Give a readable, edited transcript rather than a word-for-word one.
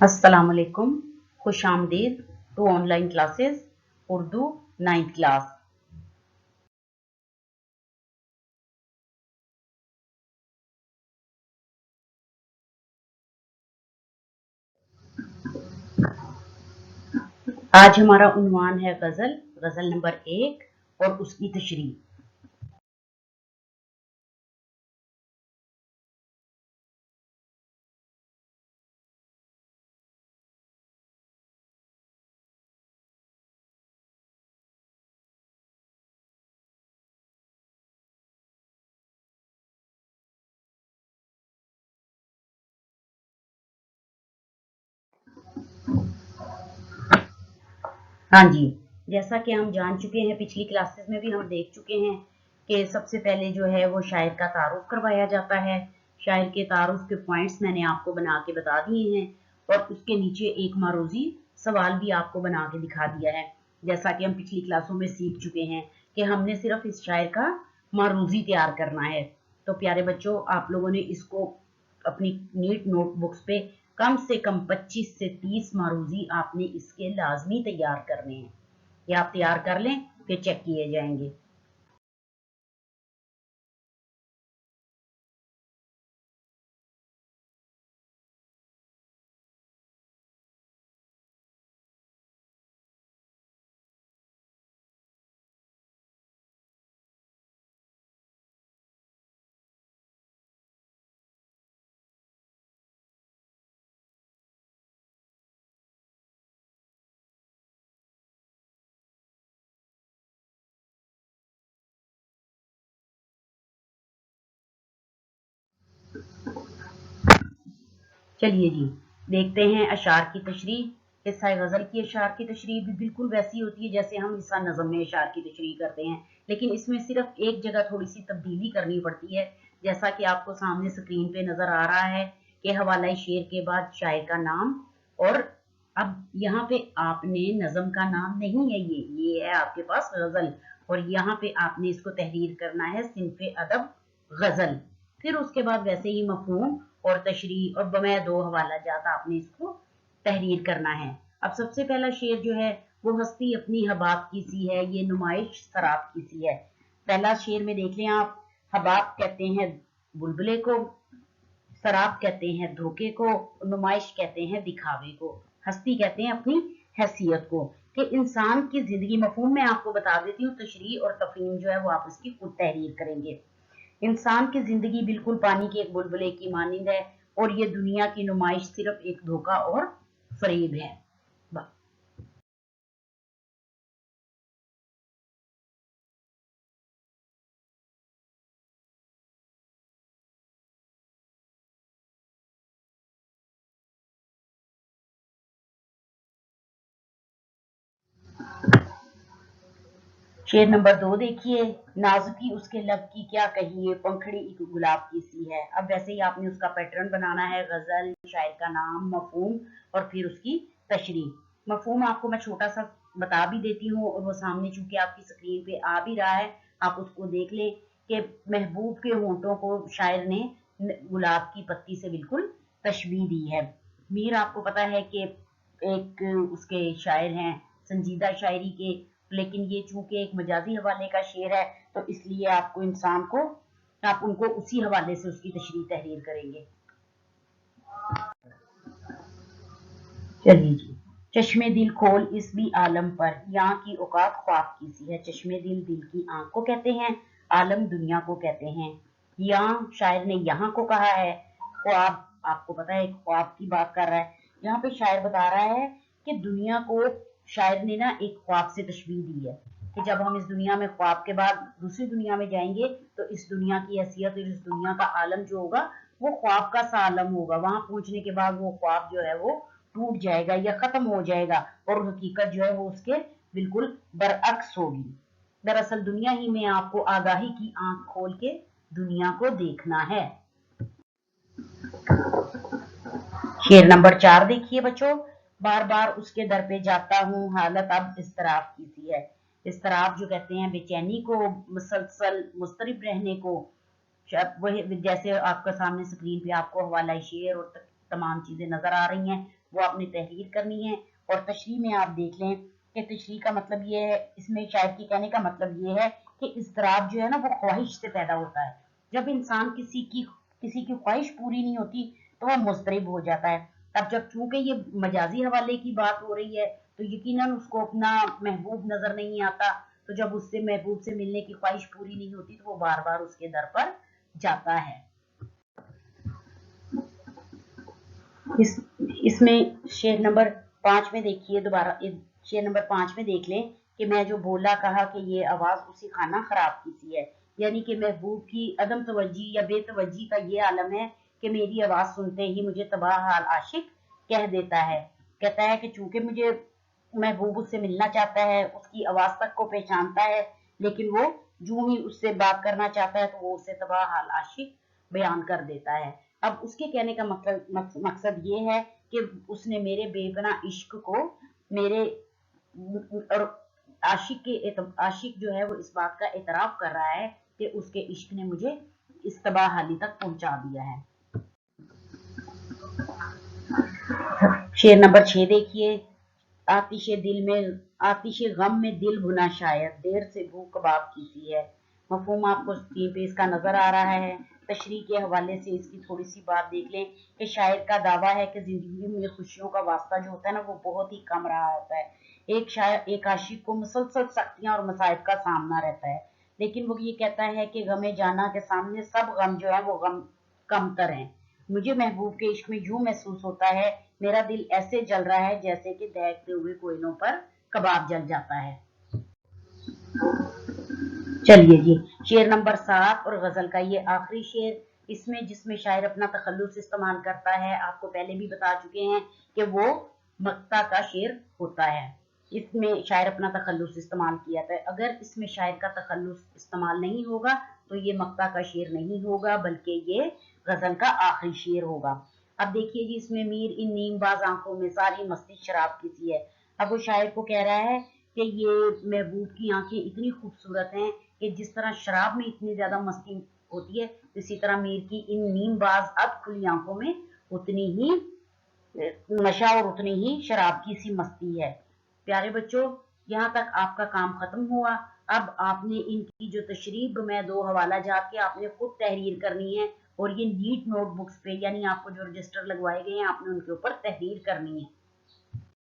अस्सलाम वालेकुम, खुश आमदीद to online classes Urdu 9th class. आज हमारा उन्वान है गजल, गजल नंबर 1 और उसकी तशरीह। हाँ जी, जैसा कि हम जान चुके हैं, पिछली क्लासेस में भी हम देख चुके हैं कि सबसे पहले जो है वो शायर का तारुफ करवाया जाता है। शायर के तारुफ के पॉइंट्स मैंने आपको बना के बता दिए हैं और उसके नीचे एक मारूजी सवाल भी आपको बना के दिखा दिया है। जैसा कि हम पिछली क्लासों में सीख चुके हैं कि हमने सिर्फ इस शायर का मारूजी तैयार करना है। तो प्यारे बच्चों, आप लोगों ने इसको अपनी नीट नोटबुक्स पे कम से कम 25 से 30 मारूजी आपने इसके लाजमी तैयार करने हैं। ये आप तैयार कर लें, फिर चेक किए जाएंगे। चलिए जी, देखते हैं अशार की तशरीह। हिस्सा गजल की अशार की तशरीह भी बिल्कुल वैसी होती है जैसे हम हिस्सा नज़म में अशार की तशरीह करते हैं, लेकिन इसमें सिर्फ एक जगह थोड़ी सी तब्दीली करनी पड़ती है। जैसा कि आपको सामने स्क्रीन पे नजर आ रहा है कि हवाला शेर के बाद शायर का नाम, और अब यहाँ पे आपने नज़म का नाम नहीं है, ये है आपके पास गजल, और यहाँ पे आपने इसको तहरीर करना है सिनफे अदब गजल। फिर उसके बाद वैसे ही मफहूम और तशरीह और बमै दो हवाला जात आपने इसको तहरीर करना है। अब सबसे पहला शेर जो है वो हस्ती अपनी हबाब की सी है, ये नुमाइश शराब की सी है। पहला शेर में देख लें आप, हबाब कहते हैं बुलबुले को, शराब कहते हैं धोखे को, नुमाइश कहते हैं दिखावे को, हस्ती कहते हैं अपनी हैसियत को। कि इंसान की जिंदगी मफहूम में आपको बता देती हूँ, तशरीह और तफहीम जो है वो आप इसकी खुद तहरीर करेंगे। इंसान की जिंदगी बिल्कुल पानी के एक बुलबुले की मानिंद है और ये दुनिया की नुमाइश सिर्फ एक धोखा और फरेब है। शेर नंबर 2 देखिए, नाजुकी उसके लब की क्या कहिए, पंखड़ी एक गुलाब की सी है। अब वैसे ही आपने उसका पैटर्न बनाना है, गजल, शायर का नाम, मफहूम और फिर उसकी तशरीह। मफहूम आपको मैं छोटा सा बता भी देती हूँ और वो सामने चूंकि आपकी स्क्रीन पे आ भी रहा है, आप उसको देख लें कि महबूब के होंठों को शायर ने गुलाब की पत्ती से बिल्कुल तशबीह दी है। मीर आपको पता है कि एक उसके शायर हैं संजीदा शायरी के, लेकिन ये चूंकि एक मजाजी हवाले का शेर है तो इसलिए आपको इंसान को आप उनको उसी हवाले से उसकी तशरीह तहरीर करेंगे। चलिए जी, चश्मे दिल खोल इस भी आलम पर, यहाँ की औकात ख्वाब की सी है। चश्मे दिल दिल की आंख को कहते हैं, आलम दुनिया को कहते हैं। यहाँ शायर ने यहाँ को कहा है, ख्वाब आपको पता है ख्वाब की बात कर रहा है। यहाँ पे शायर बता रहा है कि दुनिया को शायर ने ना एक ख्वाब से तशबीह दी है कि जब हम इस दुनिया में ख्वाब के बाद दूसरी दुनिया में जाएंगे तो इस दुनिया की हैसियत और इस दुनिया का आलम जो होगा वो ख्वाब का सा आलम होगा। वहां पहुंचने के बाद वो ख्वाब जो है वो टूट जाएगा या खत्म हो जाएगा और हकीकत जो है वो उसके बिल्कुल बरअक्स होगी। दरअसल दुनिया ही में आपको आगाही की आंख खोल के दुनिया को देखना है। शेर नंबर 4 देखिए बच्चों, बार बार उसके दर पे जाता हूँ, हालत अब इस्तराब की सी है। इस्तराब जो कहते हैं बेचैनी को, मुसलसल मुस्तरिब रहने को। वही जैसे आपका सामने स्क्रीन पे आपको हवाला शेर और तमाम चीजें नजर आ रही हैं, वो आपने तहरीर करनी है। और तशरीह में आप देख लें कि तशरीह का मतलब ये है, इसमें शायर के कहने का मतलब ये है कि इज़्तिराब जो है ना वो ख्वाहिश से पैदा होता है। जब इंसान किसी की ख्वाहिश पूरी नहीं होती तो वह मुज़्तरिब हो जाता है। अब जब चूंकि ये मजाजी हवाले की बात हो रही है तो यकीनन उसको अपना महबूब नजर नहीं आता, तो जब उससे महबूब से मिलने की ख्वाहिश पूरी नहीं होती तो वो बार बार उसके दर पर जाता है। इस इसमें शेर नंबर 5 में देखिए, दोबारा शेर नंबर 5 में देख लें कि मैं जो बोला कहा कि ये आवाज उसी खाना खराब की सी है, यानी कि महबूब की अदम तवज्जी या बेतवज्जी का ये आलम है कि मेरी आवाज सुनते ही मुझे तबाह हाल आशिक कह देता है। कहता है कि चूंकि मुझे महबूब उससे मिलना चाहता है, उसकी आवाज तक को पहचानता है, लेकिन वो जूं ही उससे बात करना चाहता है तो वो उससे तबाह हाल आशिक बयान कर देता है। अब उसके कहने का मकसद ये है कि उसने मेरे बेपना इश्क को मेरे और आशिक जो है वो इस बात का एतराफ कर रहा है कि उसके इश्क ने मुझे इस तबाह हाली तक पहुंचा दिया है। शेर नंबर 6 देखिए, आतिश गम में दिल भुना शायद देर से भूख कबाब की सी है। मफहूम आपको स्क्रीन पे इसका नजर आ रहा है। तशरीह के हवाले से इसकी थोड़ी सी बात देख लें कि शायर का दावा है कि जिंदगी में खुशियों का वास्ता जो होता है ना वो बहुत ही कम रहा होता है। एक आशिक को मुसलसल सख्तियां और मसाइब का सामना रहता है, लेकिन वो ये कहता है कि गमे जाना के सामने सब गम जो है वो गम कमतर है। मुझे महबूब के इश्क में यूं महसूस होता है, मेरा दिल ऐसे जल रहा है जैसे कि दहकते हुए कोयलों पर कबाब जल जाता है। चलिए जी, शेर नंबर 7 और गजल का ये आखिरी शेर, इसमें जिसमें शायर अपना तखल्लुस इस्तेमाल करता है, आपको पहले भी बता चुके हैं कि वो मक्ता का शेर होता है। इसमें शायर अपना तखल्लुस इस्तेमाल किया था। अगर इसमें शायर का तखल्लुस इस्तेमाल नहीं होगा तो ये मक्ता का शेर नहीं होगा, बल्कि ये गजल का आखिरी शेर होगा। अब देखिए जी, इसमें मीर इन नीमबाज आंखों में सारी मस्ती शराब की सी है। अब वो शायर को कह रहा है कि ये महबूब की आंखें इतनी खूबसूरत हैं कि जिस तरह शराब में इतनी ज्यादा मस्ती होती है, इसी तरह मीर की इन नीमबाज अब खुली आंखों में उतनी ही नशा और उतनी ही शराब की सी मस्ती है। प्यारे बच्चों, यहाँ तक आपका काम खत्म हुआ। अब आपने इनकी जो तशरीह में 2 हवाला जात के आपने खुद तहरीर करनी है, और ये नीट नोटबुक्स पे यानी आपको जो रजिस्टर लगवाए गए हैं आपने उनके ऊपर तहरीर करनी है।